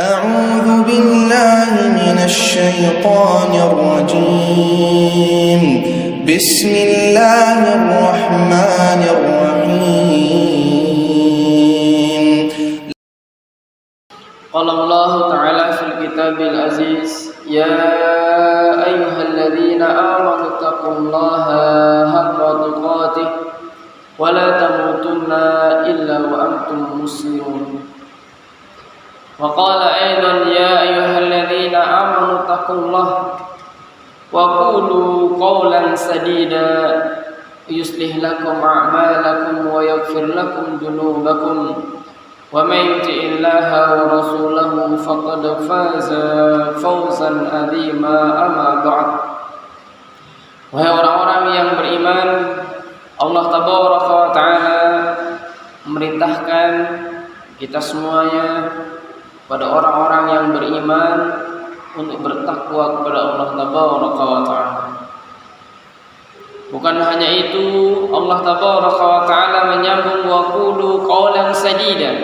أعوذ بالله من الشيطان الرجيم بسم الله الرحمن الرحيم قال الله تعالى في الكتاب العزيز يا أيها الذين آمنوا اتقوا الله حق تقاته ولا تموتن إلا وأنتم مسلمون وقال أيضا يا أيها الذين آمنوا اتقوا الله وقولوا قولا سديدا يصلح لكم أعمالكم ويغفر لكم ذنوبكم ومن يطع الله ورسوله فقد فاز فوزا عظيما أما بعد. Wahai orang-orang yang beriman, Allah Tabaraka wa Ta'ala memerintahkan kita semuanya pada orang-orang yang beriman untuk bertakwa kepada Allah Tabaraka wa Ta'ala. Bukan hanya itu, Allah Tabaraka wa Ta'ala menyambung wa qulu qawlan sadida.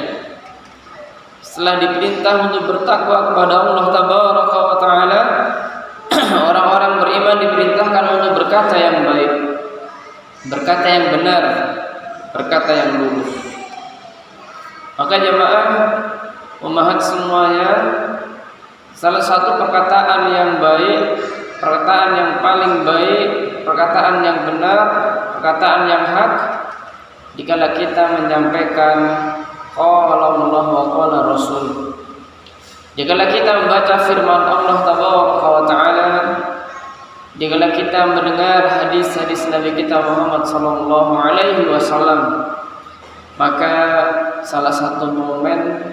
Setelah diperintah untuk bertakwa kepada Allah Tabaraka wa Ta'ala, orang-orang beriman diperintahkan untuk berkata yang baik, berkata yang benar, berkata yang lurus. Maka jemaah umat semuanya, salah satu perkataan yang baik, perkataan yang paling baik, perkataan yang benar, perkataan yang hak, dikala kita menyampaikan qala Allah wa qala Rasul. Dikala kita membaca firman Allah Tabaraka wa Ta'ala, dikala kita mendengar hadis-hadis Nabi kita Muhammad sallallahu alaihi wasallam, maka salah satu momen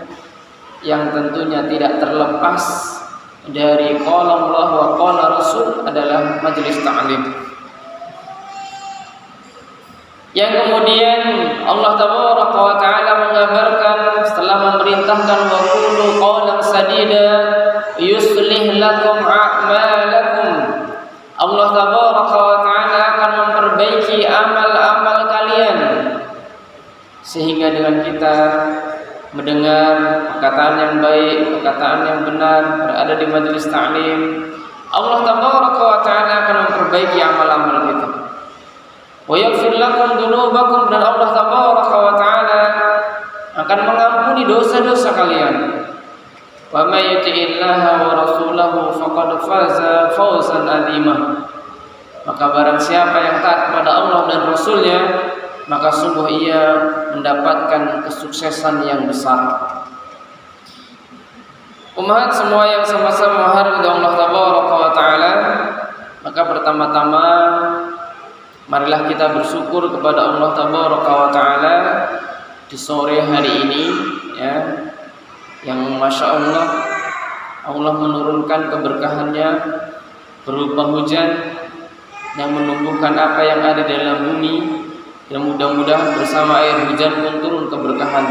yang tentunya tidak terlepas dari qala Allah wa qala Rasul adalah majelis ta'lim. Yang kemudian Allah Tabaraka wa Ta'ala mengabarkan setelah memerintahkan wa qulu qawlan sadida yuslih lakum a'malakum. Allah Tabaraka wa Ta'ala akan memperbaiki amal-amal kalian, sehingga dengan kita mendengar perkataan yang baik, perkataan yang benar, berada di majelis ta'lim, Allah Tabaraka wa Ta'ala akan memperbaiki amal-amal kita. Wa yaghfir lakum dzunubakum, dan Allah Tabaraka wa Ta'ala akan mengampuni dosa-dosa kalian. Wa may yuti'illaha wa rasulahu faqad faza fawzan 'azima. Maka barang siapa yang taat kepada Allah dan Rasulnya, maka sungguh ia mendapatkan kesuksesan yang besar. Umat semua yang sama-sama menghargai Allah Tabaraka wa Ta'ala, maka pertama-tama marilah kita bersyukur kepada Allah Tabaraka wa Ta'ala di sore hari ini, ya, yang Masya Allah menurunkan keberkahannya berupa hujan yang menumbuhkan apa yang ada di dalam bumi. Dan mudah-mudahan bersama air hujan pun turun keberkahan.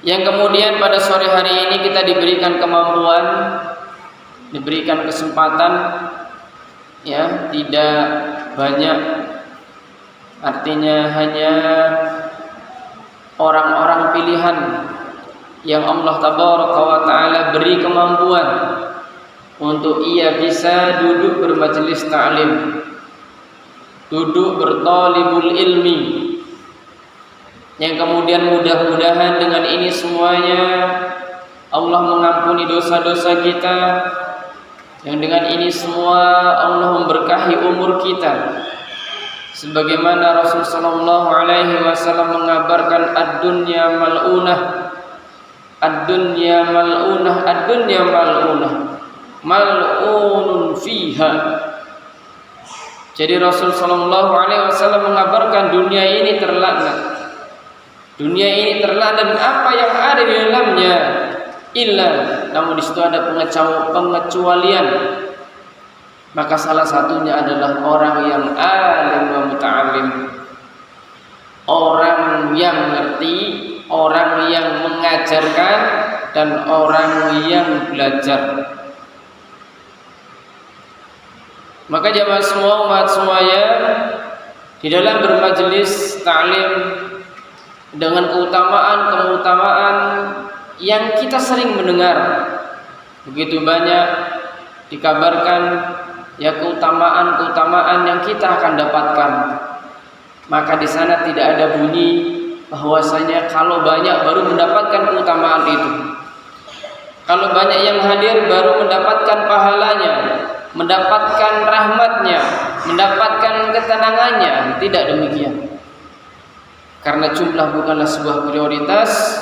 Yang kemudian pada sore hari ini kita diberikan kemampuan, diberikan kesempatan, ya, tidak banyak, artinya hanya orang-orang pilihan yang Allah Tabaraka wa Ta'ala beri kemampuan untuk ia bisa duduk bermajelis ta'lim, duduk bertalibul ilmi, yang kemudian mudah-mudahan dengan ini semuanya Allah mengampuni dosa-dosa kita, yang dengan ini semua Allah memberkahi umur kita, sebagaimana Rasul sallallahu alaihi wasallam mengabarkan ad-dunya mal'unah, ad-dunya mal'unah, ad-dunya mal'unah, mal'unun fiha. Jadi Rasul sallallahu alaihi wasallam mengabarkan dunia ini terlaknat. Dunia ini terlaknat dan apa yang ada di dalamnya illa, namun di situ ada pengecualian. Maka salah satunya adalah orang yang alim wa muta'alim, orang yang mengerti, orang yang mengajarkan, dan orang yang belajar. Maka jamaah semua, umat semuanya, di dalam bermajelis ta'lim dengan keutamaan yang kita sering mendengar begitu banyak dikabarkan ya keutamaan-keutamaan yang kita akan dapatkan. Maka di sana tidak ada bunyi bahwasanya kalau banyak baru mendapatkan keutamaan itu. Kalau banyak yang hadir baru mendapatkan pahalanya, mendapatkan rahmatnya, mendapatkan ketenangannya. Tidak demikian. Karena jumlah bukanlah sebuah prioritas,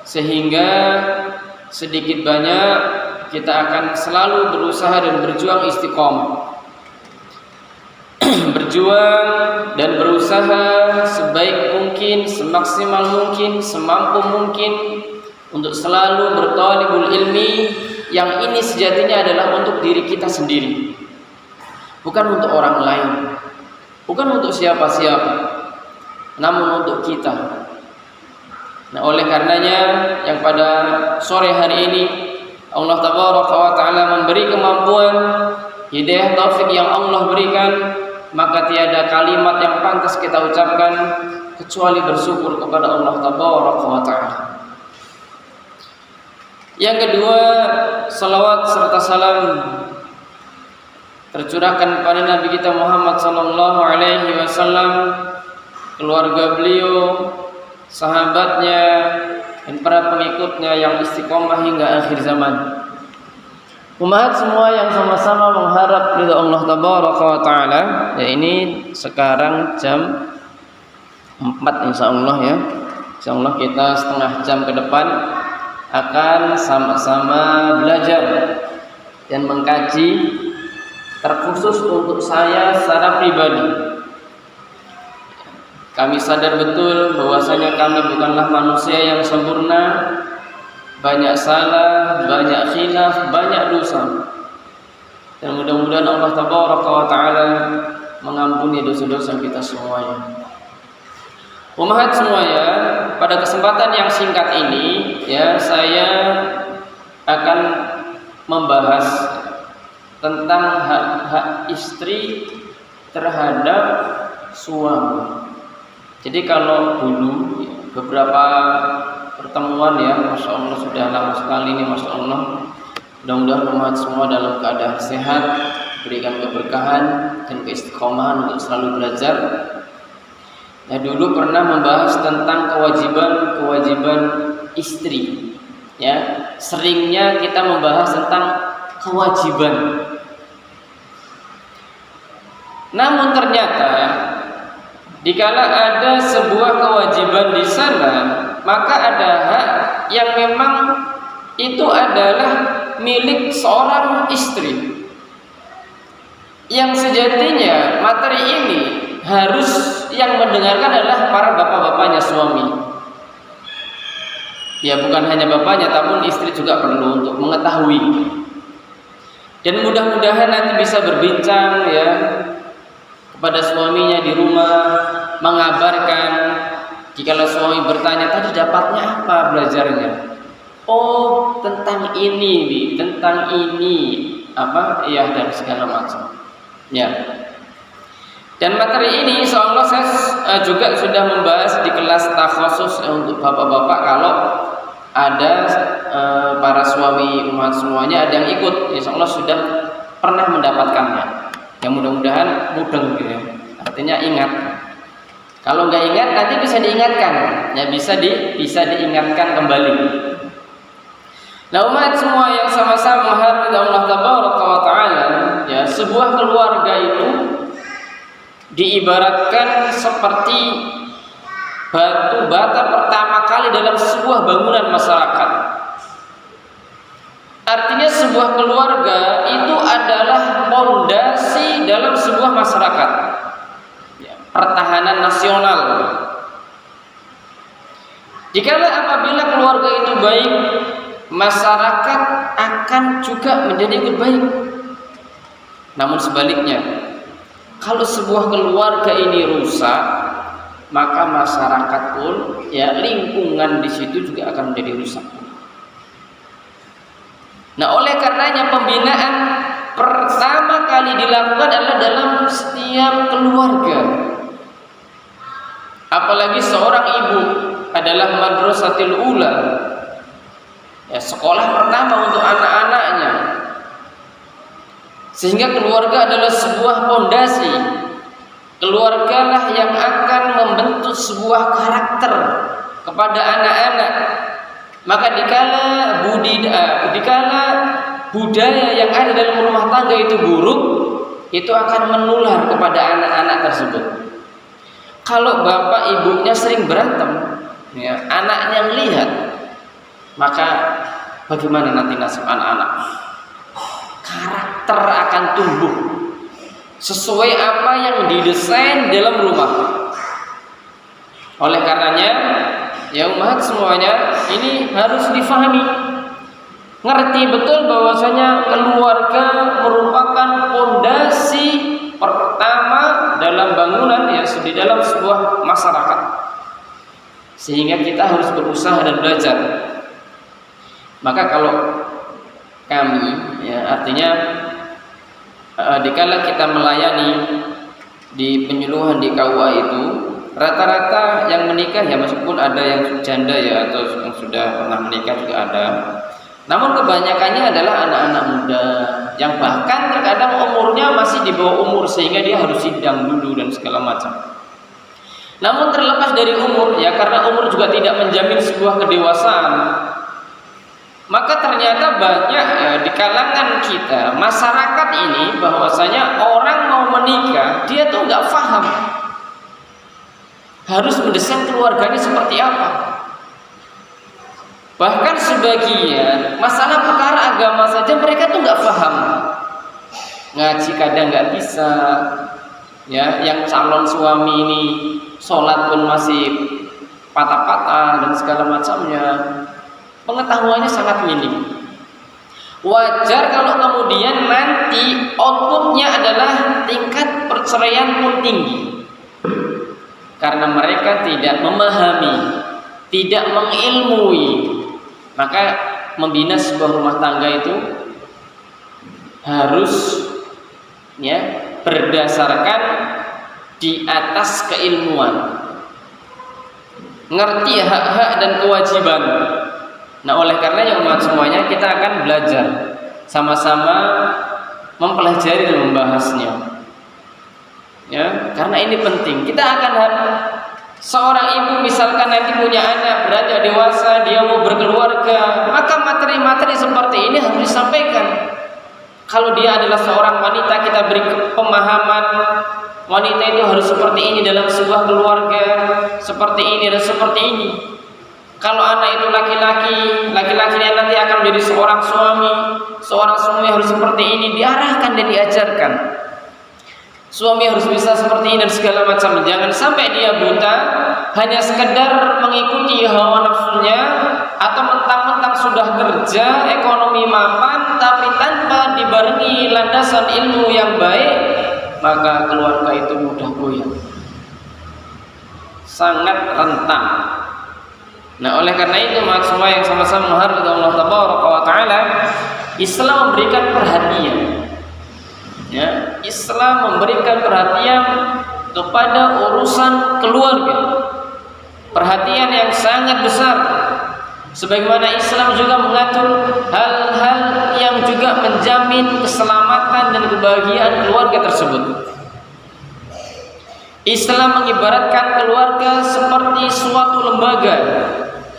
sehingga sedikit banyak kita akan selalu berusaha dan berjuang istiqomah. Berjuang dan berusaha sebaik mungkin, semaksimal mungkin, semampu mungkin untuk selalu bertalibul ilmi, yang ini sejatinya adalah untuk diri kita sendiri, bukan untuk orang lain, bukan untuk siapa-siapa, namun untuk kita. Nah, oleh karenanya yang pada sore hari ini Allah Tabaraka wa Ta'ala memberi kemampuan, hidayah taufik yang Allah berikan, maka tiada kalimat yang pantas kita ucapkan kecuali bersyukur kepada Allah Tabaraka wa Ta'ala. Yang kedua, salawat serta salam tercurahkan kepada Nabi kita Muhammad sallallahu alaihi wasallam, keluarga beliau, sahabatnya, dan para pengikutnya yang istiqomah hingga akhir zaman. Umat semua yang sama-sama mengharap ridha Allah Tabaraka wa Ta'ala. Ya, ini sekarang jam 4 insyaallah ya. Insyaallah kita setengah jam ke depan akan sama-sama belajar dan mengkaji, terkhusus untuk saya secara pribadi. Kami sadar betul bahwasanya kami bukanlah manusia yang sempurna, banyak salah, banyak khilaf, banyak dosa. Dan mudah-mudahan Allah Tabaraka wa Ta'ala mengampuni dosa-dosa kita semuanya. Umat semuanya, pada kesempatan yang singkat ini ya, saya akan membahas tentang hak-hak istri terhadap suami. Jadi kalau dulu beberapa pertemuan ya, Masya Allah sudah lama sekali ini, Masya Allah. Mudah-mudahan umat semua dalam keadaan sehat, berikan keberkahan dan keistiqomahan untuk selalu belajar. Nah, dulu pernah membahas tentang kewajiban istri. Ya, seringnya kita membahas tentang kewajiban. Namun ternyata dikala ada sebuah kewajiban di sana, maka ada hak yang memang itu adalah milik seorang istri, yang sejatinya materi ini harus yang mendengarkan adalah para bapak-bapaknya suami. Ya, bukan hanya bapaknya, tapi istri juga perlu untuk mengetahui. Dan mudah-mudahan nanti bisa berbincang ya kepada suaminya di rumah, mengabarkan. Jikalau suami bertanya, tadi dapatnya apa belajarnya? Oh, tentang ini, tentang ini, apa? Ya, dan segala macam. Ya. Dan materi ini insyaallah saya juga sudah membahas di kelas takhusus untuk bapak-bapak. Kalau ada para suami umat semuanya ada yang ikut, insyaallah sudah pernah mendapatkannya. Ya, mudah-mudahan mudeng gitu ya. Artinya ingat. Kalau nggak ingat nanti bisa diingatkan, ya bisa diingatkan kembali. Nah, umat semua yang sama-sama menghargai Allah Tabaraka wa Ta'ala, ya, sebuah keluarga itu diibaratkan seperti batu bata pertama kali dalam sebuah bangunan masyarakat. Artinya sebuah keluarga itu adalah fondasi dalam sebuah masyarakat, ya, pertahanan nasional. Jikalau apabila keluarga itu baik, masyarakat akan juga menjadi ikut baik. Namun sebaliknya, kalau sebuah keluarga ini rusak, maka masyarakat pun, ya, lingkungan di situ juga akan menjadi rusak. Nah, oleh karenanya pembinaan pertama kali dilakukan adalah dalam setiap keluarga. Apalagi seorang ibu adalah madrasatil ula, sekolah pertama untuk anak-anaknya. Sehingga keluarga adalah sebuah pondasi. Keluargalah yang akan membentuk sebuah karakter kepada anak-anak. Maka dikala budaya yang ada dalam rumah tangga itu buruk, itu akan menular kepada anak-anak tersebut. Kalau bapak ibunya sering berantem, ya, anaknya melihat, maka bagaimana nanti nasib anak-anak? Karakter akan tumbuh sesuai apa yang didesain dalam rumah. Oleh karenanya, ya umat semuanya, ini harus difahami. Ngerti betul bahwasanya keluarga merupakan pondasi pertama dalam bangunan, ya, di dalam sebuah masyarakat. Sehingga kita harus berusaha dan belajar. Maka kalau kami, ya, artinya dikala kita melayani di penyuluhan di KUA itu, rata-rata yang menikah, ya meskipun ada yang janda, ya, atau yang sudah pernah menikah juga ada, namun kebanyakannya adalah anak-anak muda yang bahkan terkadang umurnya masih di bawah umur, sehingga dia harus sidang dulu dan segala macam. Namun terlepas dari umur, ya, karena umur juga tidak menjamin sebuah kedewasaan, maka ternyata banyak, ya, di kalangan kita, masyarakat ini, bahwasanya orang mau menikah, dia tuh nggak paham harus mendesain keluarganya seperti apa. Bahkan sebagian masalah perkara agama saja mereka tuh nggak paham. Ngaji kadang nggak bisa, ya, yang calon suami ini sholat pun masih patah-patah dan segala macamnya. Pengetahuannya sangat minim. Wajar kalau kemudian nanti outputnya adalah tingkat perceraian pun tinggi, karena mereka tidak memahami, tidak mengilmui. Maka membina sebuah rumah tangga itu harus, ya, berdasarkan di atas keilmuan, ngerti hak-hak dan kewajiban. Nah, oleh karenanya umat semuanya, kita akan belajar sama-sama, mempelajari dan membahasnya, ya, karena ini penting. Kita akan seorang ibu misalkan nanti punya anak, beranjak dewasa, dia mau berkeluarga, maka materi-materi seperti ini harus disampaikan. Kalau dia adalah seorang wanita, kita beri pemahaman wanita itu harus seperti ini dalam sebuah keluarga, seperti ini dan seperti ini. Kalau anak itu laki-lakinya nanti akan menjadi seorang suami harus seperti ini, diarahkan dan diajarkan. Suami harus bisa seperti ini dan segala macam. Jangan sampai dia buta hanya sekedar mengikuti hawa nafsunya, atau mentang-mentang sudah kerja, ekonomi mapan, tapi tanpa dibarengi landasan ilmu yang baik, maka keluarga itu mudah goyah, sangat rentan. Nah, oleh karena itu, semua yang sama-sama menghargai Allah Tabaraka wa Ta'ala, Islam memberikan perhatian. Ya, Islam memberikan perhatian kepada urusan keluarga, perhatian yang sangat besar. Sebagaimana Islam juga mengatur hal-hal yang juga menjamin keselamatan dan kebahagiaan keluarga tersebut. Islam mengibaratkan keluarga seperti suatu lembaga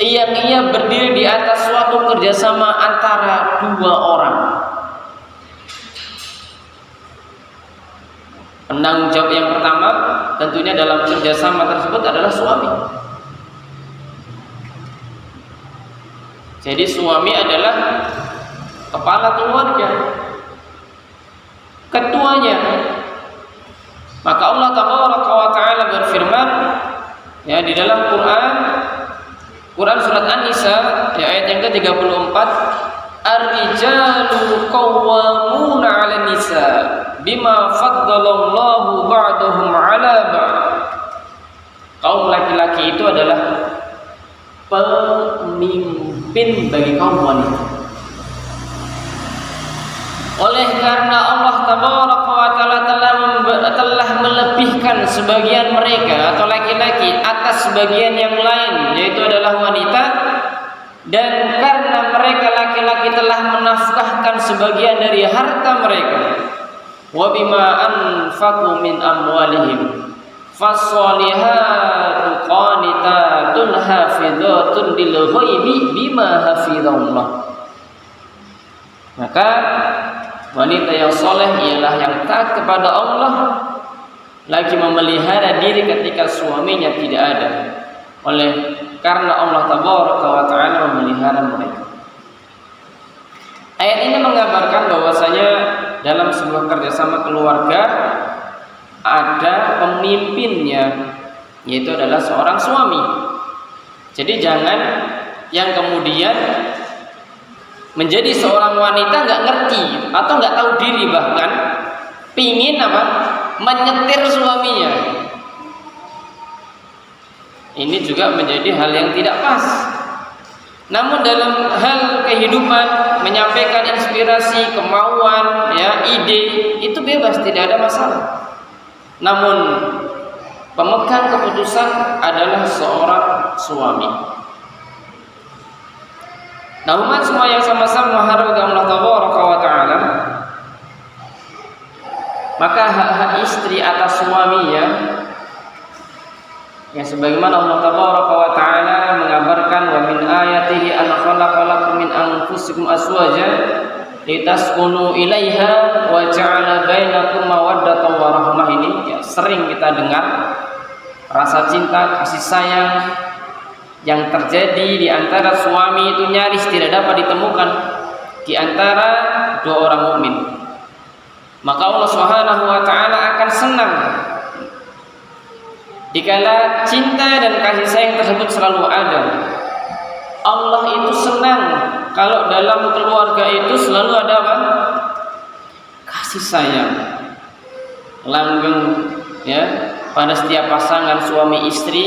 yang ia berdiri di atas suatu kerjasama antara dua orang. Penanggung jawab yang pertama tentunya dalam kerjasama tersebut adalah suami. Jadi suami adalah kepala keluarga, ketuanya. Maka Allah Tabaraka wa Ta'ala berfirman, ya, di dalam Quran surat An-Nisa, ya, ayat yang ke-34, Ar-rijalu qawwamuna 'alan nisa bima faddalallahu ba'dahum 'ala ba'd. Kaum laki-laki itu adalah pemimpin bagi kaum wanita. Oleh karena Allah Tabaraka wa Ta'ala telah melebihkan sebagian mereka atau laki-laki atas sebagian yang lain, yaitu adalah wanita, dan karena mereka telah menafkahkan sebagian dari harta mereka, wa bima anfaqu min amwalihim, fassolihatu qanitatun hafizatun lil ghaibi bima hafizallah. Maka wanita yang soleh ialah yang taat kepada Allah, lagi memelihara diri ketika suaminya tidak ada, karena Allah tabaraka wa ta'ala memelihara mereka. Ayat ini mengabarkan bahwasanya dalam sebuah kerjasama keluarga ada pemimpinnya, yaitu adalah seorang suami. Jadi jangan yang kemudian menjadi seorang wanita nggak ngerti atau nggak tahu diri, bahkan pingin menyetir suaminya. Ini juga menjadi hal yang tidak pas. Namun dalam hal kehidupan, menyampaikan inspirasi, kemauan, ide, itu bebas, tidak ada masalah. Namun pemegang keputusan adalah seorang suami. Nah, umat semua yang sama-sama mengharapkan Allah tabaraka wa ta'ala, maka hak-hak istri atas suaminya, ya sebagaimana Allah tabaraka wa ta'ala mengabarkan, wa min ayatihi an khalaqa lakum min anfusikum azwajan litaskunu ilaiha wa ja'ala bainakum mawaddatan wa rahmah. Ini sering kita dengar, rasa cinta, kasih sayang yang terjadi di antara suami itu nyaris tidak dapat ditemukan di antara dua orang mukmin. Maka Allah Subhanahu wa ta'ala akan senang dikala cinta dan kasih sayang tersebut selalu ada. Allah itu senang kalau dalam keluarga itu selalu ada kasih sayang langgeng pada setiap pasangan suami istri,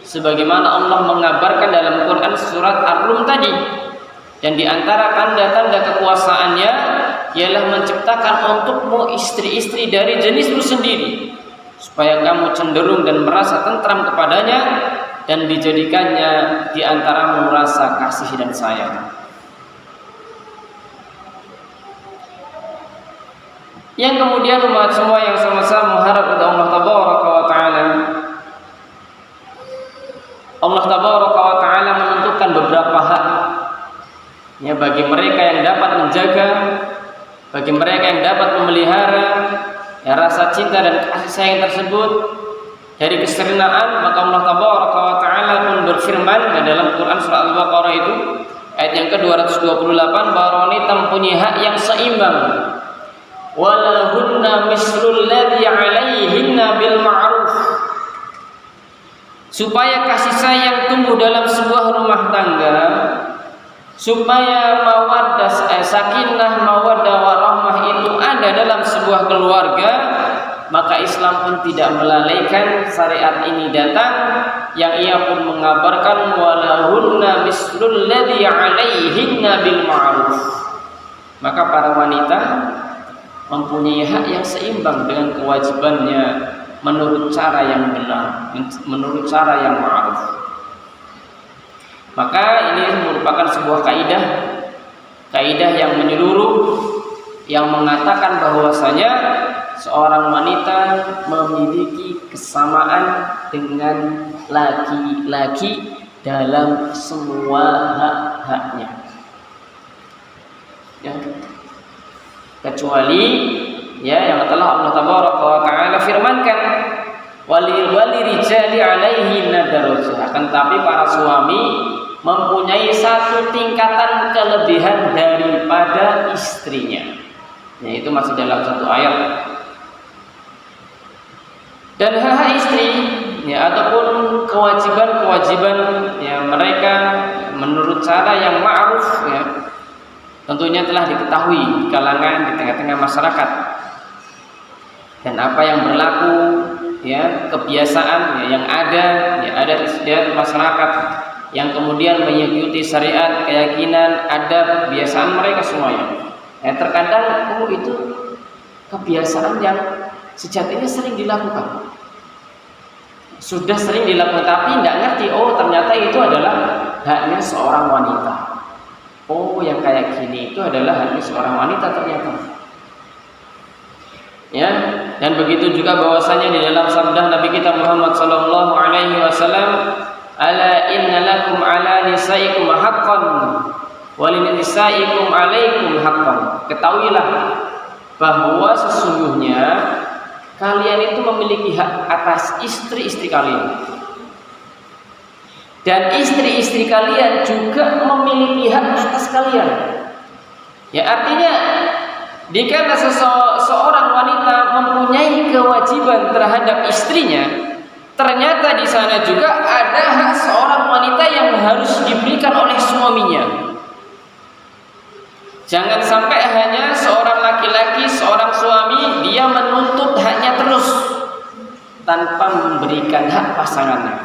sebagaimana Allah mengabarkan dalam Quran surat Ar-Rum tadi. Dan di antara tanda-tanda kekuasaannya ialah menciptakan untukmu istri-istri dari jenismu sendiri, supaya kamu cenderung dan merasa tentram kepadanya, dan dijadikannya di antaramu rasa kasih dan sayang. Yang kemudian umat semua yang sama-sama mengharap kepada Allah tabaraka wa ta'ala, Allah tabaraka wa ta'ala menentukan beberapa hak bagi mereka yang dapat menjaga, bagi mereka yang dapat memelihara rasa cinta dan kasih sayang tersebut dari keserinaan. Maka Allah tabaraka wa ta'ala pun berfirman dalam Quran surah Al-Baqarah itu ayat yang ke-228, bahwa wanita mempunyai hak yang seimbang, walahunna mislul ladzi 'alaihinna bil ma'ruf, supaya kasih sayang tumbuh dalam sebuah rumah tangga, supaya mawaddah, sakinah, mawaddah warahmah itu ada dalam sebuah keluarga. Maka Islam pun tidak melalaikan syariat ini datang, yang ia pun mengabarkan walahunna mislul ladzi 'alaihinna bil ma'ruf. Maka para wanita mempunyai hak yang seimbang dengan kewajibannya menurut cara yang benar, menurut cara yang ma'ruf. Maka ini merupakan sebuah kaidah yang menyeluruh, yang mengatakan bahwasanya seorang wanita memiliki kesamaan dengan laki-laki dalam semua hak-haknya, kecuali yang telah Allah tabaraka wa ta'ala firmankan, wali rijali alaihinna darajah. Akan tapi para suami mempunyai satu tingkatan kelebihan daripada istrinya, yaitu masih dalam satu ayat. Dan hak istri ataupun kewajiban-kewajiban mereka menurut cara yang ma'ruf tentunya telah diketahui di kalangan, di tengah-tengah masyarakat. Dan apa yang berlaku kebiasaan yang ada di masyarakat, yang kemudian mengikuti syariat, keyakinan, adab, kebiasaan mereka semuanya. Terkadang itu kebiasaan yang sejatinya sering dilakukan, sudah sering dilakukan, tapi tidak ngerti, ternyata itu adalah haknya seorang wanita. Yang kayak yakini itu adalah hati seorang wanita ternyata. Ya, dan begitu juga bahwasanya di dalam sabda Nabi kita Muhammad sallallahu alaihi wasallam, ala inna lakum ala nisaikum haqqan wa linisaikum alaikum haqqan. Ketahuilah bahwa sesungguhnya kalian itu memiliki hak atas istri-istri kalian, dan istri-istri kalian juga memiliki hak atas kalian. Ya, artinya jika seorang wanita mempunyai kewajiban terhadap istrinya, ternyata di sana juga ada hak seorang wanita yang harus diberikan oleh suaminya. Jangan sampai hanya seorang laki-laki, seorang suami, dia menuntut haknya terus tanpa memberikan hak pasangannya.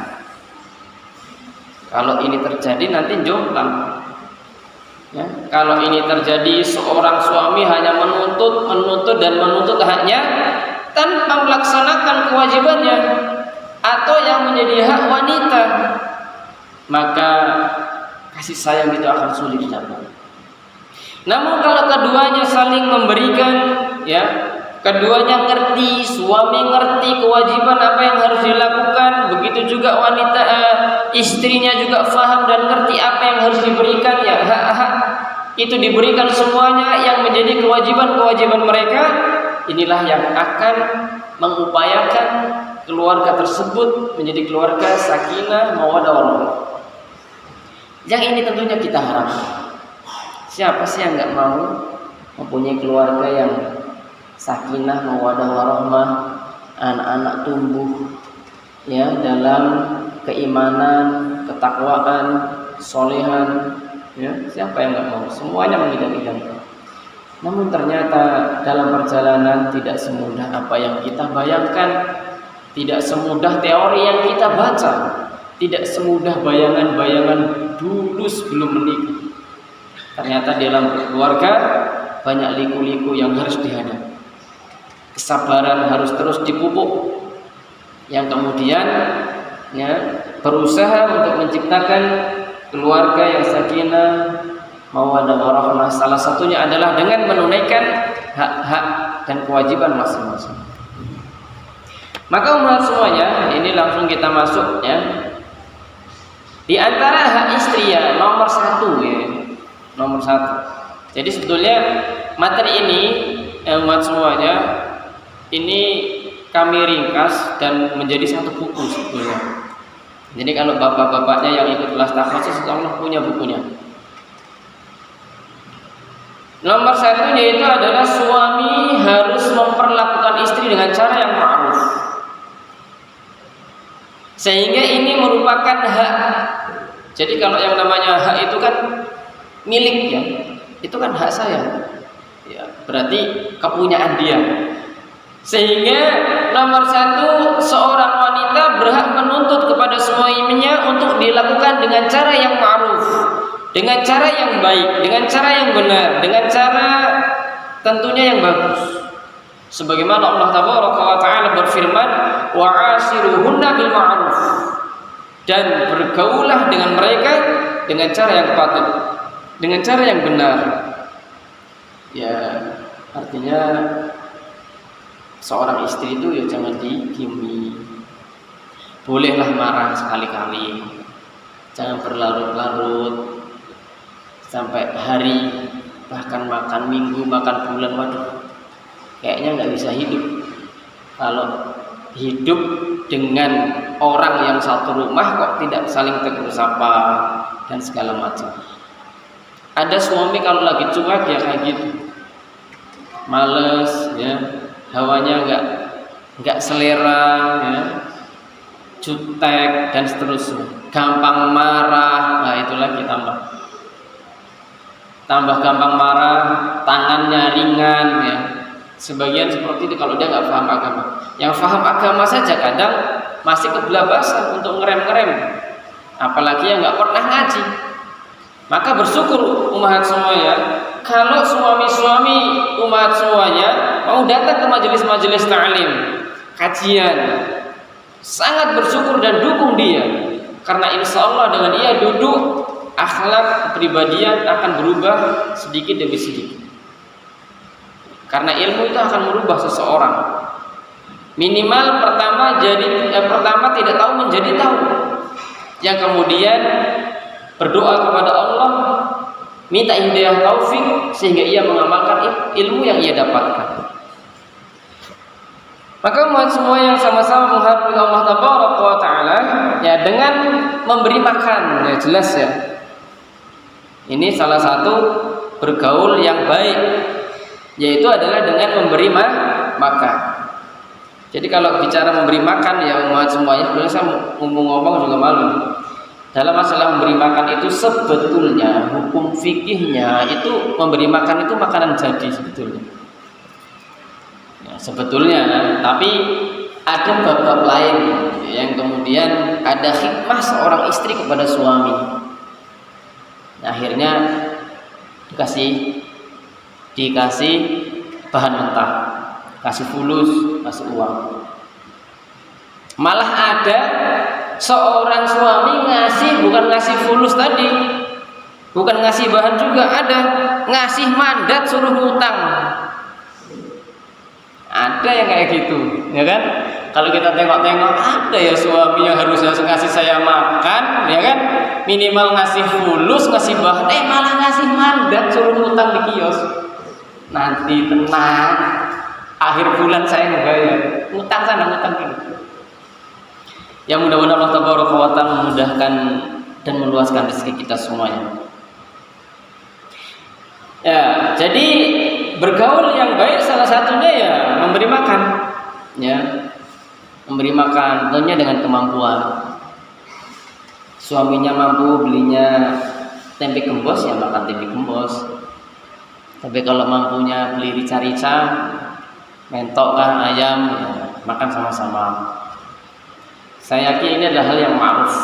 Kalau ini terjadi nanti jomblang. Ya, kalau ini terjadi seorang suami hanya menuntut dan menuntut haknya tanpa melaksanakan kewajibannya atau yang menjadi hak wanita, maka kasih sayang itu akan sulit didapat. Namun kalau keduanya saling memberikan, ya, keduanya ngerti, suami ngerti kewajiban apa yang harus dilakukan, begitu juga wanita istrinya juga paham dan ngerti apa yang harus diberikan, ya, hak-hak itu diberikan semuanya yang menjadi kewajiban-kewajiban mereka. Inilah yang akan mengupayakan keluarga tersebut menjadi keluarga sakinah mawaddah warahmah. Yang ini tentunya kita harapkan. Siapa sih yang nggak mau mempunyai keluarga yang sakinah mawaddah warahmah, anak-anak tumbuh ya dalam keimanan, ketakwaan, solehan, ya, siapa yang nggak mau? Semuanya mengidam-idamkan. Namun ternyata dalam perjalanan tidak semudah apa yang kita bayangkan, tidak semudah teori yang kita baca, tidak semudah bayangan-bayangan dulu sebelum menikah. Ternyata dalam keluarga banyak liku-liku yang harus dihadapi. Kesabaran harus terus dipupuk, yang kemudian ya berusaha untuk menciptakan keluarga yang sakinah mawaddah warahmah. Salah satunya adalah dengan menunaikan hak-hak dan kewajiban masing-masing. Maka umat semuanya, ini langsung kita masuk ya. Di antara hak istri ya nomor satu ya, nomor satu. Jadi sebetulnya materi ini umat semuanya ini kami ringkas dan menjadi satu buku sebetulnya. Jadi kalau bapak-bapaknya yang ikut kelas tahfiz Allah punya bukunya. Nomor satu yaitu adalah suami harus memperlakukan istri dengan cara yang ma'ruf. Sehingga ini merupakan hak. Jadi kalau yang namanya hak itu kan milik ya, itu kan hak saya. Ya, berarti kepunyaan dia. Sehingga nomor satu, seorang wanita berhak menuntut kepada suaminya untuk dilakukan dengan cara yang ma'ruf, dengan cara yang baik, dengan cara yang benar, dengan cara tentunya yang bagus. Sebagaimana Allah Taala berfirman, wa'ashiruhunna bil ma'ruf, dan bergaulah dengan mereka dengan cara yang patut, dengan cara yang benar. Ya, artinya seorang istri itu ya jangan dihakimi. Bolehlah marah sekali-kali, jangan berlarut-larut sampai hari, bahkan makan minggu, makan bulan. Waduh, kayaknya nggak bisa hidup kalau hidup dengan orang yang satu rumah kok tidak saling tegur sapa dan segala macam. Ada suami kalau lagi cuek ya kayak gitu, males ya, hawanya nggak selera ya, jutek dan seterusnya, gampang marah. Nah itu lagi tambah gampang marah, tangannya ringan ya. Sebagian seperti itu kalau dia nggak paham agama. Yang paham agama saja kadang masih kebablasan untuk ngerem-ngerem, apalagi yang nggak pernah ngaji. Maka bersyukur umat semuanya kalau suami-suami umat semuanya mau datang ke majelis-majelis ta'lim, kajian. Sangat bersyukur dan dukung dia, karena insya Allah dengan ia duduk akhlak, kepribadian akan berubah sedikit demi sedikit. Karena ilmu itu akan merubah seseorang. Minimal pertama tidak tahu menjadi tahu. Yang kemudian berdoa kepada Allah, minta hidayah taufik sehingga ia mengamalkan ilmu yang ia dapatkan. Maka umat semua yang sama-sama mengharapkan Allah Tabaraka wa Ta'ala, ya dengan memberi makan, ya jelas ya. Ini salah satu bergaul yang baik, yaitu adalah dengan memberi makan. Jadi kalau bicara memberi makan ya umat semuanya, sebenarnya saya ngomong juga malu. Dalam masalah memberi makan itu sebetulnya hukum fikihnya itu memberi makan itu makanan jadi sebetulnya. Ya, sebetulnya, tapi ada bab-bab lain yang kemudian ada hikmah seorang istri kepada suami. Nah, akhirnya dikasih bahan mentah, kasih fulus, kasih uang. Malah ada seorang suami bukan ngasih fulus tadi, bukan ngasih bahan juga, ada ngasih mandat suruh ngutang. Ada yang kayak gitu, ya kan? Kalau kita tengok-tengok, ada ya suami yang harusnya ngasih saya makan, ya kan? Minimal ngasih fulus, ngasih bahan, malah ngasih mandat suruh ngutang di kios. Nanti tenang, akhir bulan saya ngebayar, ngutang sana, ngutang dulu. Ya mudah-mudahan Allah Tabaraka wa Ta'ala memudahkan dan meluaskan rezeki kita semuanya. Ya, jadi bergaul yang baik salah satunya ya memberi makan, ya memberi makan tentunya dengan kemampuan. Suaminya mampu belinya tempe gembos ya makan tempe gembos. Tapi kalau mampunya beli rica-rica, mentok kah ayam, ya makan sama-sama. Saya yakin ini adalah hal yang ma'ruf,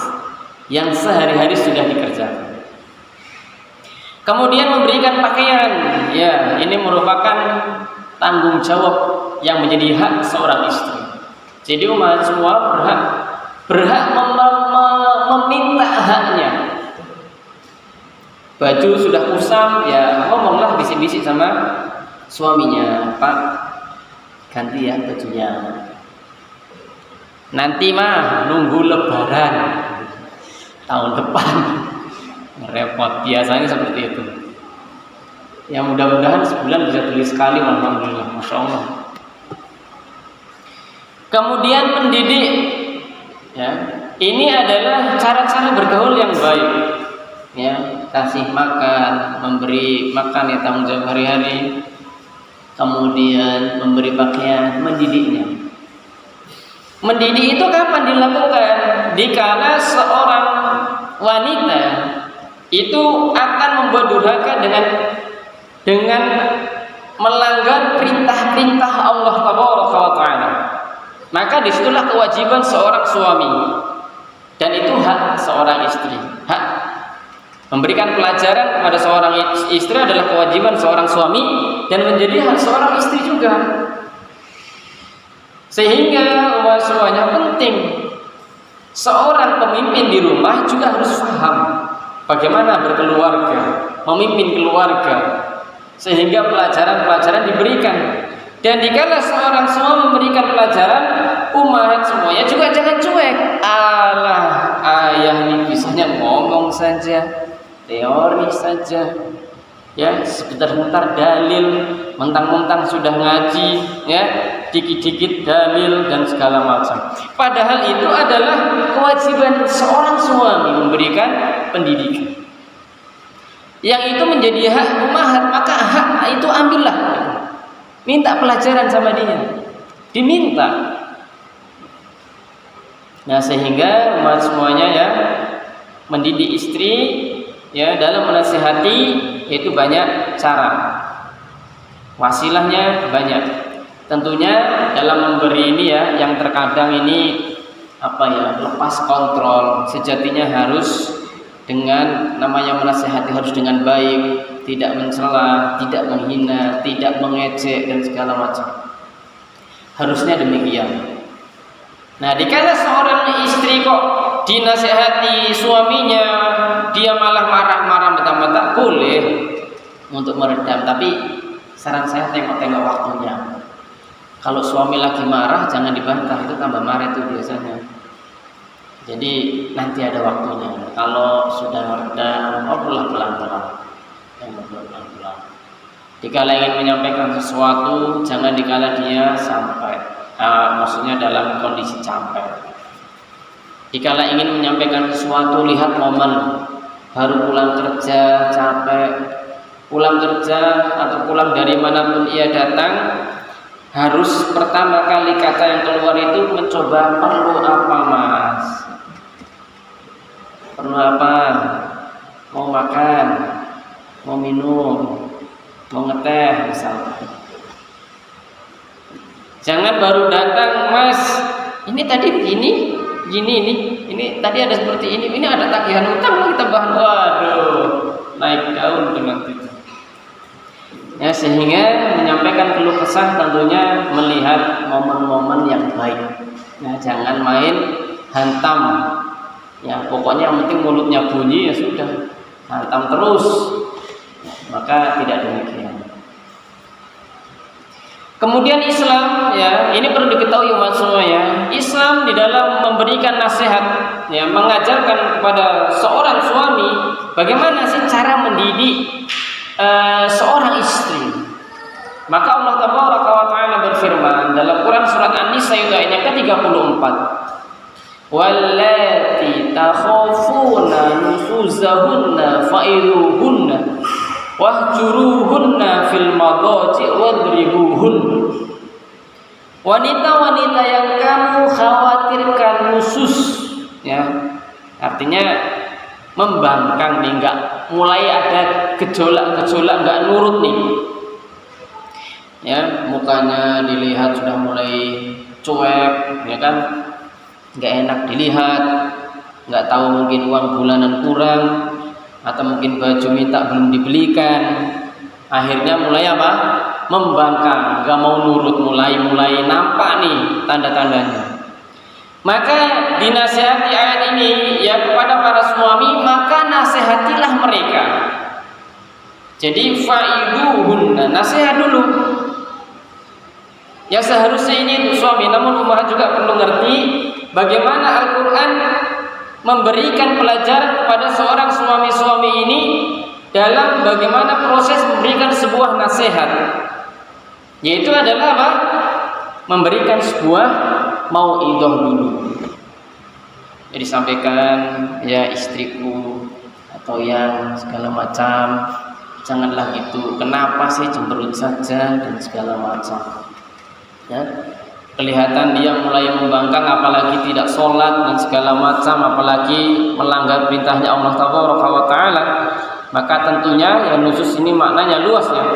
yang sehari-hari sudah dikerjakan. Kemudian memberikan pakaian, ya ini merupakan tanggung jawab yang menjadi hak seorang istri. Jadi umat semua berhak meminta haknya. Baju sudah kusam, ya ngomonglah bisik-bisik sama suaminya, Pak ganti ya bajunya. Nanti mah nunggu lebaran tahun depan. Repot, biasanya seperti itu. Ya mudah-mudahan sebulan bisa beli sekali, alhamdulillah, masya Allah. Kemudian pendidik, ya ini adalah cara-cara bergaul yang baik. Ya kasih makan, memberi makan ya tanggung jawab hari-hari. Kemudian memberi pakaian, mendidiknya. Mendidik itu kapan dilakukan? Dikala seorang wanita itu akan membuat durhaka dengan melanggar perintah-perintah Allah Tabaraka wa Ta'ala. Maka disitulah kewajiban seorang suami, dan itu hak seorang istri. Hak memberikan pelajaran kepada seorang istri adalah kewajiban seorang suami, dan menjadi hak seorang istri juga. Sehingga semuanya penting. Seorang pemimpin di rumah juga harus paham bagaimana berkeluarga, memimpin keluarga, sehingga pelajaran-pelajaran diberikan. Dan dikala seorang suami memberikan pelajaran, umat semuanya juga jangan cuek. Alah, ayah ini bisanya ngomong saja, teori saja, ya sebentar-bentar dalil, mentang-mentang sudah ngaji, ya dikit-dikit dalil dan segala macam. Padahal itu adalah kewajiban seorang suami memberikan pendidikan. Yang itu menjadi hak ummahat, maka hak itu ambillah. Minta pelajaran sama dia, diminta. Nah sehingga umat semuanya ya mendidik istri ya dalam menasihati itu banyak cara. Wasilahnya banyak. Tentunya dalam memberi ini ya yang terkadang ini lepas kontrol. Sejatinya harus dengan namanya menasihati harus dengan baik, tidak mencela, tidak menghina, tidak mengejek dan segala macam. Harusnya demikian. Nah, dikala seorang istri kok dinasihati suaminya dia malah marah-marah mentah-mentah, boleh untuk meredam, tapi saran saya tengok-tengok waktunya. Kalau suami lagi marah jangan dibantah, itu tambah marah itu biasanya. Jadi nanti ada waktunya. Kalau sudah meredam, obrollah pelan-pelan. Dikala ingin menyampaikan sesuatu, jangan dikala dia sampai, maksudnya dalam kondisi capek. Dikala ingin menyampaikan sesuatu, lihat momen. Baru pulang kerja, capek, pulang kerja atau pulang dari manapun ia datang, harus pertama kali kata yang keluar itu mencoba, perlu apa mas? Perlu apa? Mau makan? Mau minum? Mau ngeteh misalnya. Jangan baru datang, mas, ini tadi begini, ini tadi ada seperti ini ada tagihan utang lagi tambahan, waduh, naik daun dengan itu. Ya, sehingga menyampaikan keluh kesah tentunya melihat momen-momen yang baik. Nah, jangan main hantam. Ya, pokoknya yang penting mulutnya bunyi ya sudah, hantam terus. Maka tidak demikian. Kemudian Islam, ya, ini perlu diketahui umat semua ya. Islam di dalam memberikan nasihat, ya, mengajarkan kepada seorang suami bagaimana sih cara mendidik seorang istri. Maka Allah Taala berfirman dalam Quran surat An-Nisa ayat yang ke-34. Wallati takhafuna nusuzahunna fa'iduhunna wahjuruhunna fil madaji wadribuhun. Wanita-wanita yang kamu khawatirkan nusus, ya, artinya membangkang nih, enggak mulai ada gejolak-gejolak, enggak nurut nih, ya, mukanya dilihat sudah mulai cuek, ya kan, enggak enak dilihat, enggak tahu mungkin uang bulanan kurang, atau mungkin baju minta belum dibelikan, akhirnya mulai apa? Membangkang, gak mau nurut, mulai nampak nih tanda-tandanya. Maka dinasihati ayat ini ya kepada para suami, maka nasihatilah mereka. Jadi fa'iduhunna, nasihat dulu. Ya seharusnya ini untuk suami, namun ummahat juga perlu ngerti bagaimana Al-Quran memberikan pelajaran kepada seorang suami-suami ini dalam bagaimana proses memberikan sebuah nasihat, yaitu adalah apa? Memberikan sebuah mauidhah dulu. Jadi sampaikan, ya istriku, atau yang segala macam, janganlah gitu, kenapa sih cemberut saja dan segala macam, ya. Kelihatan dia mulai membangkang, apalagi tidak sholat dan segala macam, apalagi melanggar perintahnya Allah Taala, maka tentunya ya nusus ini maknanya luas ya,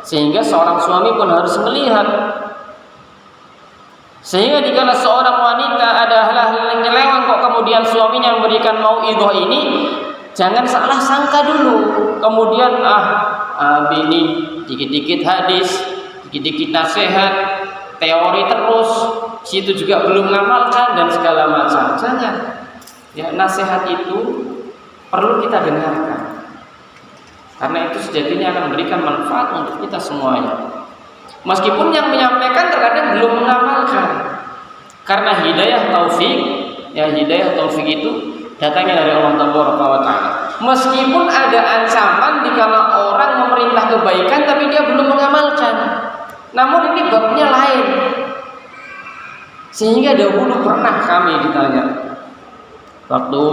sehingga seorang suami pun harus melihat. Sehingga jika seorang wanita ada hal-hal yang nyeleweng kok kemudian suaminya memberikan mauidhah ini, jangan salah sangka dulu. Kemudian bini dikit-dikit hadis, dikit-dikit nasihat, teori terus, situ juga belum ngamalkan dan segala macam. Jangan. Ya, nasihat itu perlu kita dengarkan. Karena itu sejatinya akan memberikan manfaat untuk kita semuanya. Meskipun yang menyampaikan terkadang belum mengamalkan. Karena hidayah taufik, ya hidayah taufik itu datangnya dari Allah Taala. Meskipun ada ancaman dikala orang memerintah kebaikan tapi dia belum mengamalkan. Namun ini babnya lain. Sehingga dahulu pernah kami ditanya, waktu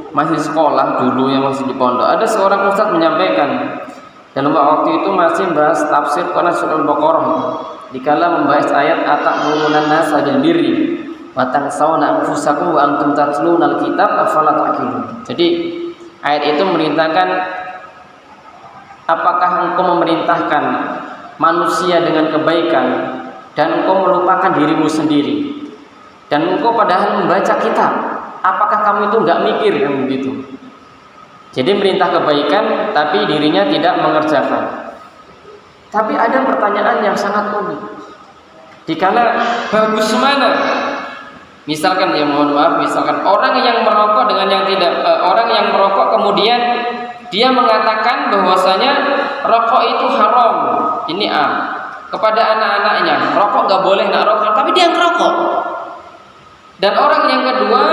masih sekolah dulu yang masih di pondok, ada seorang ustadz menyampaikan dalam waktu itu masih membahas tafsir Quran surah Al-Baqarah, dikala membahas ayat atamuruna nasa bil birri wa tansawna anfusakum wa antum tatluna al-kitab afala ta'qilun. Jadi ayat itu memerintahkan, apakah engkau memerintahkan manusia dengan kebaikan dan engkau melupakan dirimu sendiri, dan engkau padahal membaca kitab, apakah kamu itu enggak mikir kan begitu? Jadi merintah kebaikan tapi dirinya tidak mengerjakan. Tapi ada pertanyaan yang sangat unik. Dikala bagus mana Misalkan ya mohon maaf, misalkan orang yang merokok dengan yang tidak orang yang merokok kemudian dia mengatakan bahwasanya rokok itu haram. Ini A. Kepada anak-anaknya, rokok nggak boleh nak rokok, tapi dia ngerokok. Dan orang yang kedua,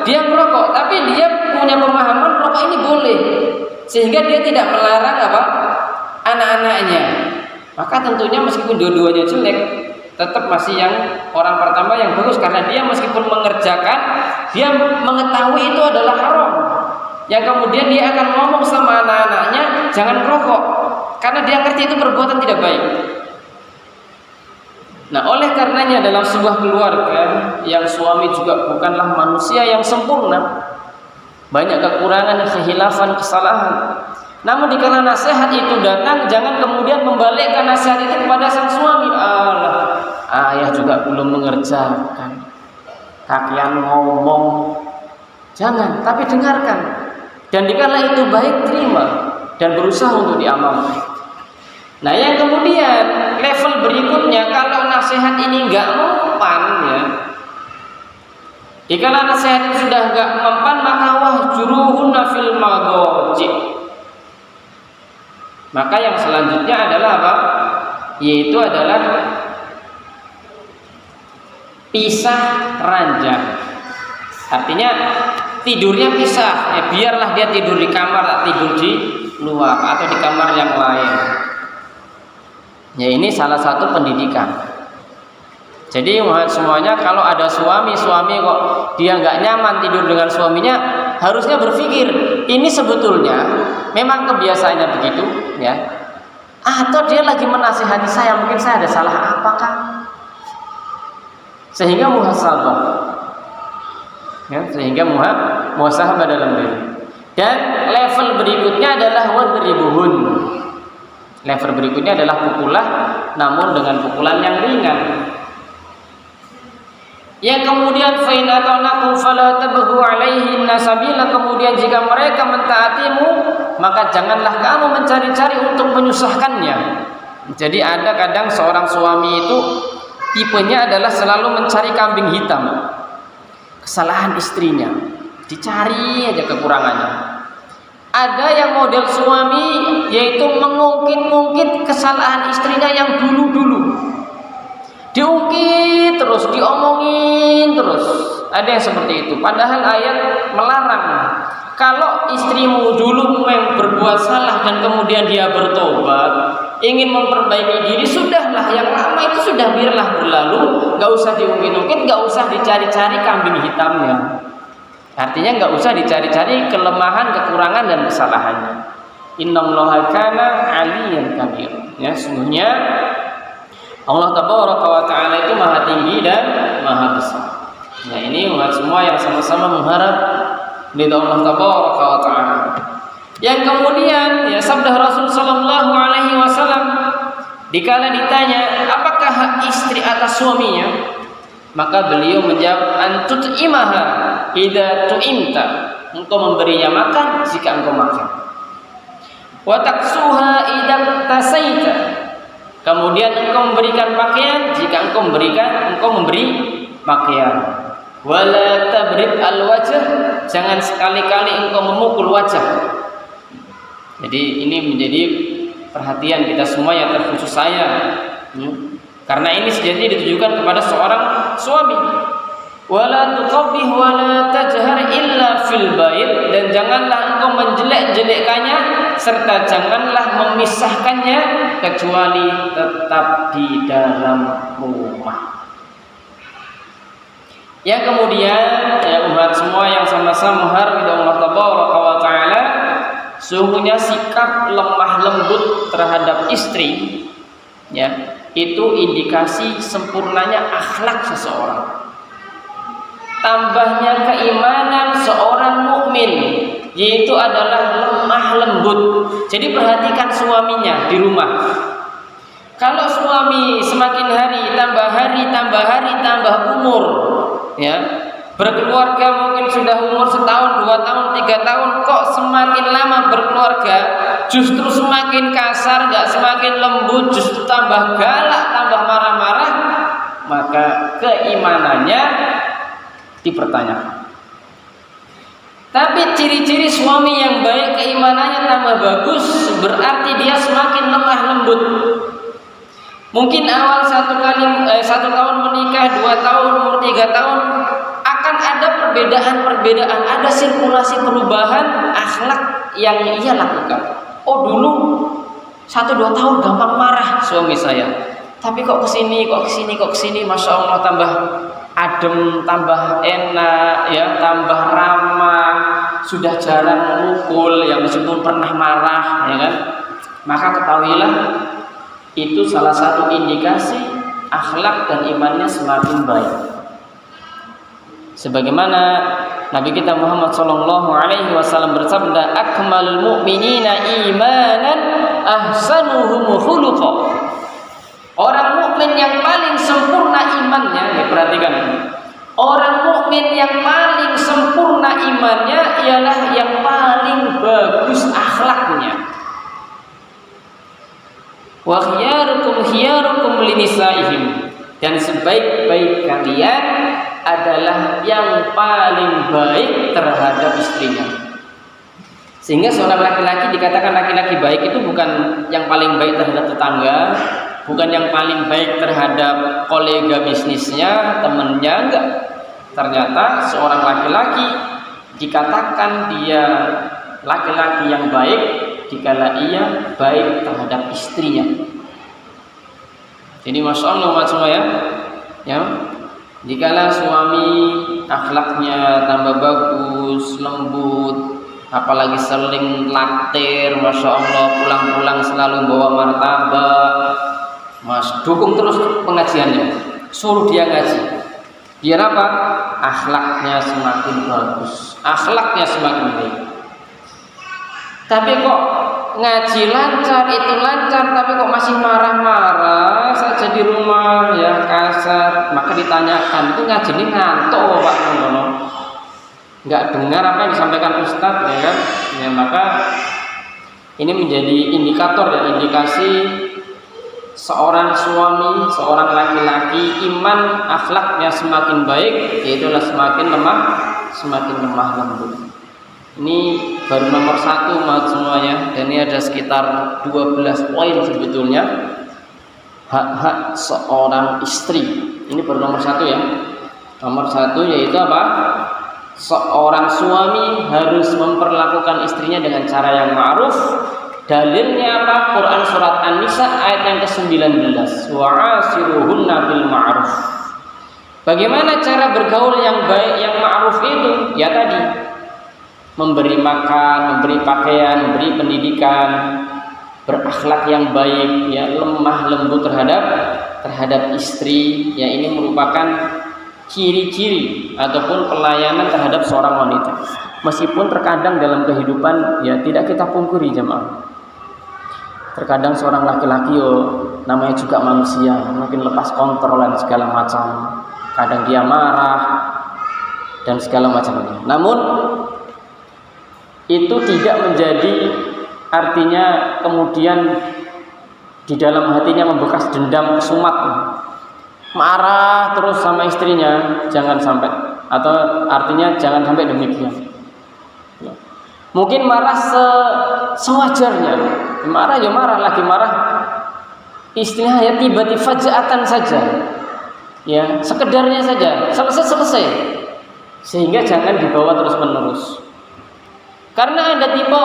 dia merokok, tapi dia punya pemahaman rokok ini boleh, sehingga dia tidak melarang apa anak-anaknya. Maka tentunya meskipun dua-duanya jelek, tetap masih yang orang pertama yang bagus, karena dia meskipun mengerjakan, dia mengetahui itu adalah haram. Yang kemudian dia akan ngomong sama anak-anaknya jangan merokok, karena dia ngerti itu perbuatan tidak baik. Nah, oleh karenanya dalam sebuah keluarga yang suami juga bukanlah manusia yang sempurna, banyak kekurangan, kehilafan, kesalahan. Namun dikala nasihat itu datang, jangan kemudian membalikkan nasihat itu kepada sang suami. Allah, ayah juga belum mengerjakan, kakian ngomong. Jangan, tapi dengarkan. Dan dikala itu baik, terima dan berusaha untuk diamalkan. Nah, yang kemudian level berikutnya, kalau nasihat ini enggak mempan ya, jika nasihat itu sudah enggak mempan, maka wahjuruhunna fil madaji. Maka yang selanjutnya adalah apa? Yaitu adalah pisah ranjang. Artinya tidurnya pisah, ya biarlah dia tidur di kamar, tidur di luar atau di kamar yang lain. Ya, ini salah satu pendidikan. Jadi semuanya, kalau ada suami kok dia nggak nyaman tidur dengan suaminya, harusnya berpikir ini sebetulnya memang kebiasaannya begitu, ya. Atau dia lagi menasihati saya, mungkin saya ada salah apakah? Sehingga muhasabah, ya, sehingga muhasabah dalam diri. Dan level berikutnya adalah wadribuhun. Level berikutnya adalah pukulah, namun dengan pukulan yang ringan. Yang kemudian fa in ata'nakum fala tabghu 'alaihinna sabila, kemudian jika mereka mentaatimu, maka janganlah kamu mencari-cari untuk menyusahkannya. Jadi ada kadang seorang suami itu tipenya adalah selalu mencari kambing hitam, kesalahan istrinya, dicari aja kekurangannya. Ada yang model suami yaitu mengungkit-ungkit kesalahan istrinya yang dulu-dulu, diungkit terus, diomongin terus. Ada yang seperti itu, padahal ayat melarang. Kalau istrimu dulu memang berbuat salah dan kemudian dia bertobat, ingin memperbaiki diri, sudahlah, yang lama itu sudah biarlah berlalu, gak usah diungkit-ungkit, gak usah dicari-cari kambing hitamnya. Artinya nggak usah dicari-cari kelemahan, kekurangan dan kesalahannya. Innallaha kana 'aliyyan kabir. Ya, sungguhnya Allah Tabaraka wa Ta'ala itu maha tinggi dan maha besar. Nah, ini umat semua yang sama-sama mengharap ridha Allah Tabaraka wa Ta'ala. Yang kemudian ya sabda Rasul sallallahu alaihi wasallam dikala ditanya apakah hak istri atas suaminya, maka beliau menjawab antut'imaha idza tu'imta, engkau memberinya makan jika engkau makan. Wa taksuha idza tasaita, kemudian engkau memberikan pakaian jika engkau memberi pakaian. Wala tabrid al-wajh, jangan sekali-kali engkau memukul wajah. Jadi ini menjadi perhatian kita semua, yang terkhusus saya. Karena ini sejatinya ditujukan kepada seorang suami. Wala tuqabbih wala tajhar illa fil bait, dan janganlah engkau menjelek-jelekkannya serta janganlah memisahkannya kecuali tetap di dalam rumah. Yang kemudian ya umat semua yang sama-sama mengharap Allah Tabaraka wa Ta'ala, sungguhnya sikap lemah lembut terhadap istri ya, itu indikasi sempurnanya akhlak seseorang, tambahnya keimanan seorang mukmin, yaitu adalah lemah lembut. Jadi perhatikan suaminya di rumah. Kalau suami semakin hari tambah umur, ya, berkeluarga mungkin sudah umur setahun, 2 tahun, 3 tahun, kok semakin lama berkeluarga justru semakin kasar, gak semakin lembut, justru tambah galak, tambah marah-marah, maka keimanannya dipertanyakan. Tapi ciri-ciri suami yang baik, keimanannya tambah bagus, berarti dia semakin lemah lembut. Mungkin awal satu tahun menikah, 2 tahun, umur 3 tahun, akan ada perbedaan, ada sirkulasi perubahan akhlak yang ia lakukan. Oh dulu 1-2 tahun gampang marah suami saya, tapi kok kesini, masya Allah tambah adem, tambah enak, ya, tambah ramah, sudah jarang memukul, ya meskipun pernah marah, ya kan? Maka ketahuilah itu salah satu indikasi akhlak dan imannya semakin baik. Sebagaimana Nabi kita Muhammad SAW bersabda, "Akmalul mu'minina imanan ahsanuhum khuluqa." Orang mukmin yang paling sempurna imannya, perhatikan. Orang mukmin yang paling sempurna imannya ialah yang paling bagus akhlaknya. Wa khiyarukum linisaihim, dan sebaik-baik kalian adalah yang paling baik terhadap istrinya. Sehingga seorang laki-laki dikatakan laki-laki baik itu bukan yang paling baik terhadap tetangga, bukan yang paling baik terhadap kolega bisnisnya, temannya, enggak. Ternyata seorang laki-laki dikatakan dia laki-laki yang baik dikala ia baik terhadap istrinya. Jadi masya Allah ya, dikala suami akhlaknya tambah bagus, lembut, apalagi sering laktir, masya Allah, pulang-pulang selalu bawa martabak, Mas, dukung terus pengajiannya, suruh dia ngaji. Biar apa? Akhlaknya semakin bagus, akhlaknya semakin baik. Tapi kok ngaji lancar, itu lancar, tapi kok masih marah-marah saja di rumah, ya kasar. Maka ditanyakan, itu ngaji ini ngantuk Pak Nono? Nggak dengar apa yang disampaikan Ustadz, ya kan? Ya, maka ini menjadi indikator dan indikasi seorang suami, seorang laki-laki iman akhlaknya semakin baik, yaitulah semakin lemah lembut. Ini baru nomor 1 semuanya, dan ini ada sekitar 12 poin sebetulnya hak-hak seorang istri. Ini baru nomor 1 ya. Nomor 1 yaitu apa? Seorang suami harus memperlakukan istrinya dengan cara yang ma'ruf. Dalilnya apa? Quran surat An-Nisa ayat yang ke-19. Wa'ashiruhunna bil ma'ruf. Bagaimana cara bergaul yang baik, yang ma'ruf itu? Ya tadi, memberi makan, memberi pakaian, memberi pendidikan, berakhlak yang baik, ya, lemah lembut terhadap istri. Ya, ini merupakan ciri-ciri ataupun pelayanan terhadap seorang wanita. Meskipun terkadang dalam kehidupan, ya, tidak kita pungkiri jemaah, terkadang seorang laki-laki namanya juga manusia, mungkin lepas kontrol dan segala macam. Kadang dia marah dan segala macamnya. Namun itu tidak menjadi artinya kemudian di dalam hatinya membekas dendam kesumat, marah terus sama istrinya, jangan sampai, atau artinya jangan sampai demikian. Mungkin marah sewajarnya, marah ya marah, lagi marah, istilahnya ya tiba-tiba faja'atan saja, ya sekedarnya saja, selesai, sehingga jangan dibawa terus menerus. Karena ada tipe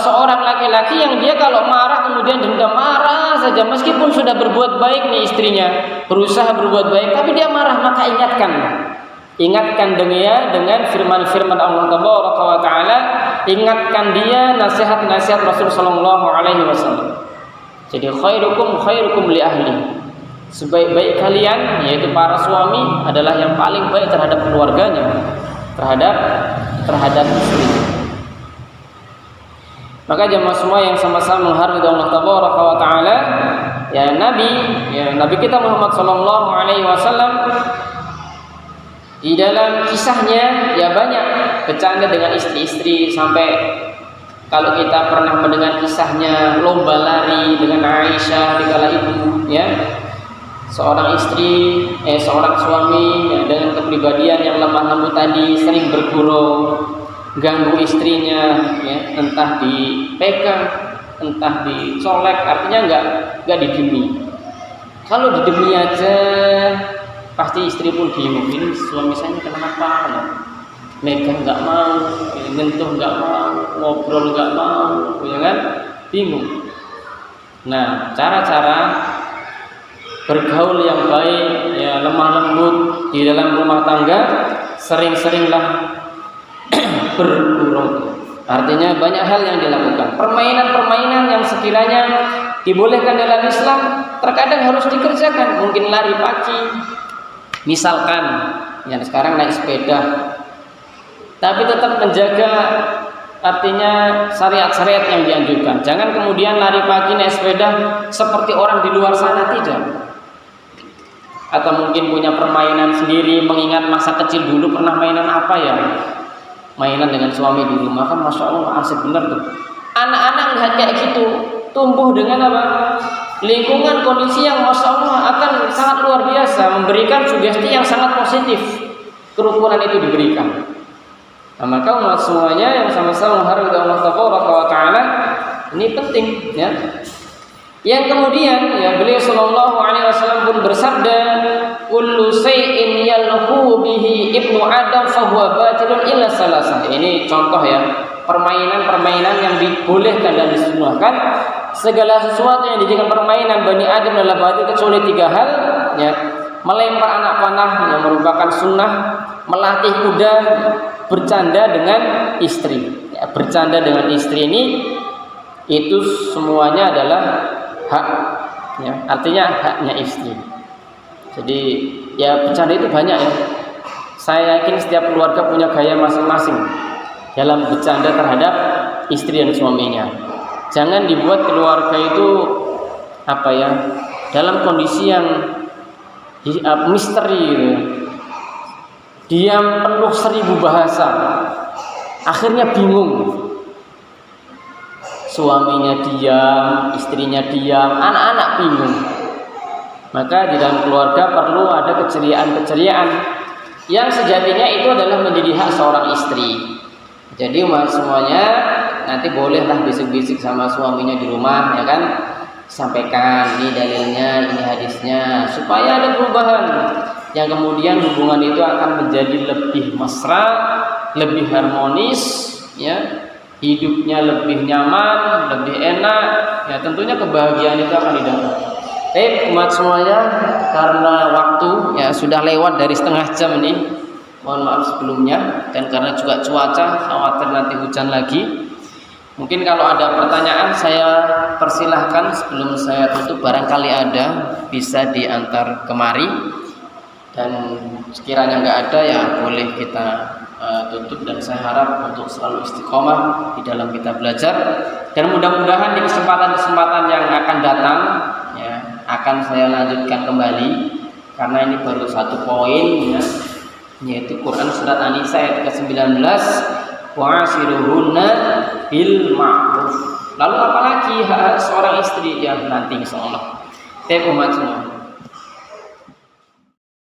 seorang laki-laki yang dia kalau marah kemudian dendam, marah saja, meskipun sudah berbuat baik nih istrinya, berusaha berbuat baik, tapi dia marah. Maka ingatkan dia dengan firman-firman Allah Taala, ingatkan dia nasihat-nasihat Rasul Sallallahu Alaihi Wasallam. Jadi khairukum li ahli, sebaik-baik kalian, yaitu para suami, adalah yang paling baik terhadap keluarganya, terhadap istrinya. Maka jemaah semua yang sama-sama menghargai Allah Taala, ya Nabi kita Muhammad Sallallahu Alaihi Wasallam di dalam kisahnya ya banyak bercanda dengan istri-istri, sampai kalau kita pernah mendengar kisahnya lomba lari dengan Aisyah dikala itu, ya seorang suami ya, dengan kepribadian yang lemah lembut tadi sering bergurau, ganggu istrinya, ya, entah dipegang, entah dicolek, artinya nggak didemi. Kalau didemi aja pasti istri pun bingung, ini suami saya kenapa? Ya? Megang nggak mau, nyentuh nggak mau, ngobrol nggak mau, ya kan? Bingung. Nah, cara-cara bergaul yang baik, ya, lemah lembut di dalam rumah tangga, sering-seringlah bergurau. Artinya banyak hal yang dilakukan. Permainan-permainan yang sekiranya dibolehkan dalam Islam terkadang harus dikerjakan. Mungkin lari pagi, misalkan, ya sekarang naik sepeda, tapi tetap menjaga artinya syariat-syariat yang dianjurkan. Jangan kemudian lari pagi naik sepeda seperti orang di luar sana, tidak. Atau mungkin punya permainan sendiri, mengingat masa kecil dulu pernah mainan apa ya, mainan dengan suami di rumah, kan masya Allah asik bener tuh. Anak-anak lihat kayak gitu tumbuh dengan apa? Lingkungan kondisi yang masya Allah akan sangat luar biasa, memberikan sugesti yang sangat positif. Kerukunan itu diberikan. Nah, maka umat semuanya yang sama-sama menghargai Allah Taala, ini penting, ya. Yang kemudian, ya, beliau Shallallahu Alaihi Wasallam pun bersabda, "Kullu shay'in yalhu bihi ibnu Adam fahuwa batilun illa salasa." Ini contoh, ya, permainan-permainan yang dibolehkan dan disunahkan. Segala sesuatu yang dijadikan permainan Bani Adam adalah batil kecuali 3 hal, ya. Melempar anak panah yang merupakan sunnah, melatih kuda, bercanda dengan istri. Ya, bercanda dengan istri ini itu semuanya adalah hak, ya, artinya haknya istri. Jadi ya bercanda itu banyak, ya. Saya yakin setiap keluarga punya gaya masing-masing dalam bercanda terhadap istri dan suaminya. Jangan dibuat keluarga itu apa ya, dalam kondisi yang misteri, gitu. Diam penuh 1000 bahasa, akhirnya bingung. Suaminya diam, istrinya diam, anak-anak bingung. Maka di dalam keluarga perlu ada keceriaan-keceriaan yang sejatinya itu adalah menjadi hak seorang istri. Jadi semuanya nanti bolehlah bisik-bisik sama suaminya di rumah, ya kan? Sampaikan ini dalilnya, ini hadisnya, supaya ada perubahan yang kemudian hubungan itu akan menjadi lebih mesra, lebih harmonis, ya. Hidupnya lebih nyaman, lebih enak, ya tentunya kebahagiaan itu akan didapat. Umat semuanya, karena waktu ya sudah lewat dari setengah jam ini, mohon maaf sebelumnya, dan karena juga cuaca khawatir nanti hujan lagi. Mungkin kalau ada pertanyaan saya persilahkan sebelum saya tutup, barangkali ada bisa diantar kemari, dan sekiranya nggak ada ya boleh kita tutup. Dan saya harap untuk selalu istiqomah di dalam kita belajar, dan mudah-mudahan di kesempatan-kesempatan yang akan datang, ya, akan saya lanjutkan kembali, karena ini baru 1 poin, ya, yaitu Quran surat An-Nisa ayat ke-19, wa'ashiruhunna bil ma'ruf. Lalu apalagi hak seorang istri yang nanti insyaallah. Umat semua,